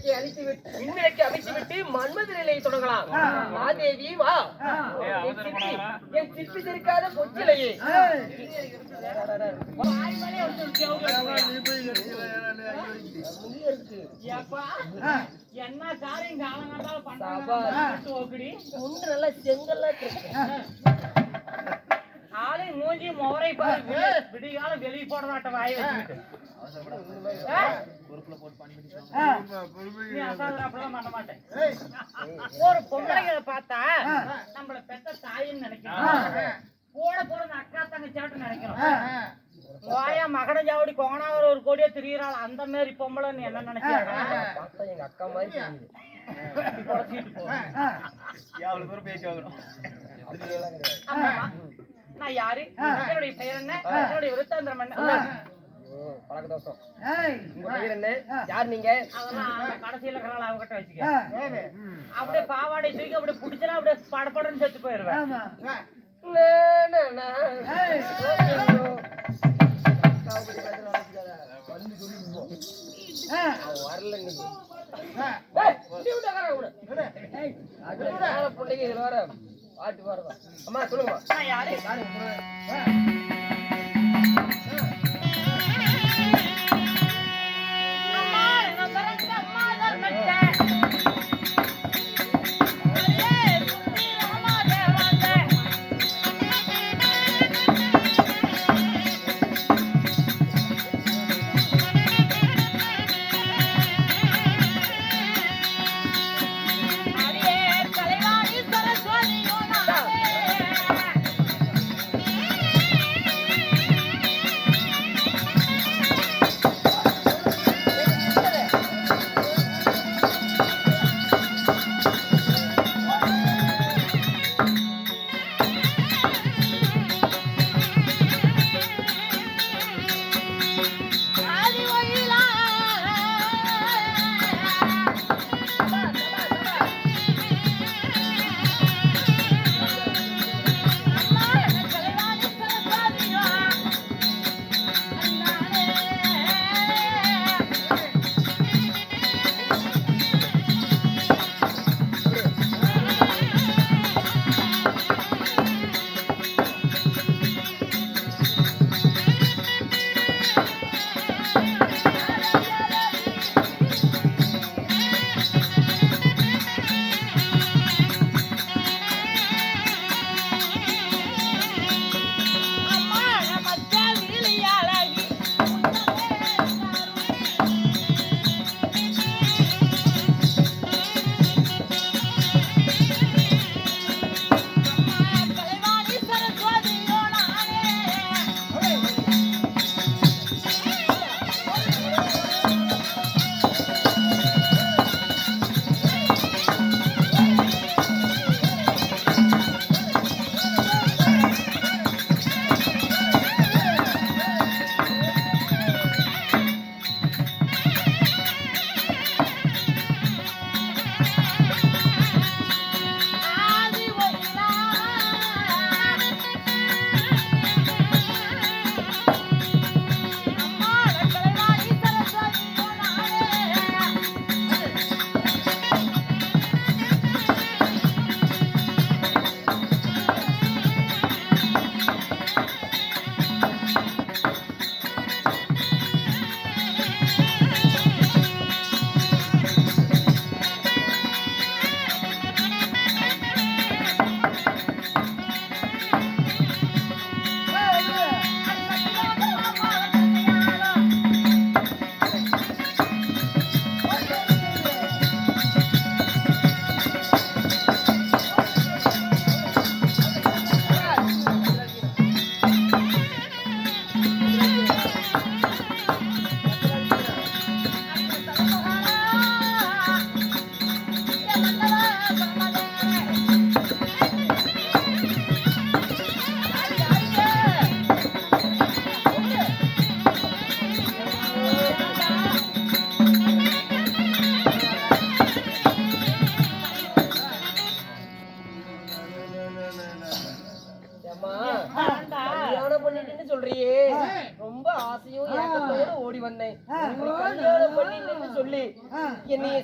விண்விளக்கை அமைத்து விட்டு மன்மத நிலையை தொடங்கலாம். மாதேவி வா, என் சிற்பி சிரிக்காத பொச்சிலையே. என்ன காரியம் காலங்காத்தால பண்றாங்க நல்லா செங்கல்ல ஆளை மூஞ்சி முவரை பாரு விடிகாலம் வெளியே போட மாட்டேன் வாய் வச்சுக்கிட்டு அப்படிலாம் பண்ண மாட்டேன். ஒரு பொம்பளைகளை பார்த்தா நம்மள பெத்த தாயின்னு நினைக்கிறோம், கூட போறது அக்கா தங்கச்சாட்டு நினைக்கிறோம். வாயா மகன ஜாவடி கோணாவர ஒரு கோடியா திரியிறாள் அந்த மாதிரி பொம்பளைன்னு என்ன நினைச்சாங்க? எங்க அக்கா மாதிரி நான் யாரு, என்னுடைய பெயர் என்ன, என்னுடைய விருத்தாந்திரம் என்ன, பழக்க தோஷம், உங்க பெயர் என்ன, யார் நீங்க? அதெல்லாம் கடைசியில இருக்கிறாள் அவகிட்ட வச்சுக்க. அப்படியே பாவாடை தூக்கி அப்படியே பிடிச்சா அப்படியே படப்படன்னு செத்து போயிருவேன். வரல பிள்ளைங்க இதுல வர பாட்டு பாடுறோம். அம்மா சொல்லுங்கம்மா. யாரு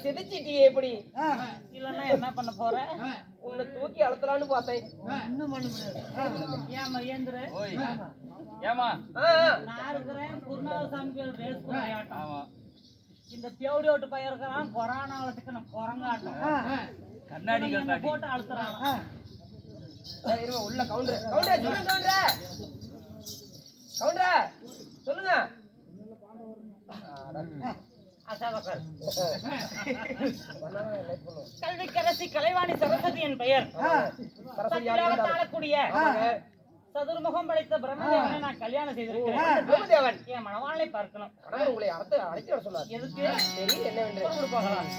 சிதைச்சிட்டியே எப்படி? இல்லன்னா என்ன பண்ண போற? உன்னை தூக்கி அழுத்தலான்னு பார்த்தேன். இன்னும் பண்ண முடியாது. ஏமா ஏந்திர? ஏமா நான் இருக்கிறேன் குருநாதசாமி ரேஸ் ஆட்டம். இந்த பேவடி ஓட்டு பையன் இருக்கிறான் கொரோனாவதுக்கு நான் குரங்காட்டம். கண்ணாடி போட்டு அழுத்துறான். உள்ள கவுண்டர் கவுண்டர் சொல்லுங்க கவுண்டர் சொல்லுங்க. கல்விக்கரசி கலைவாணி சரஸ்வதி என் பெயர். ஆளக்கூடிய சதுர்முகம் படைத்த பிரம்மதேவனை நான் கல்யாணம் செய்திருக்கிறேன். பிரம்மதேவன் என் மனவாளை பார்க்கணும். உங்களை அழைத்து வர சொன்னார். எதுக்கு? சரி, என்னவென்று போகலாம்.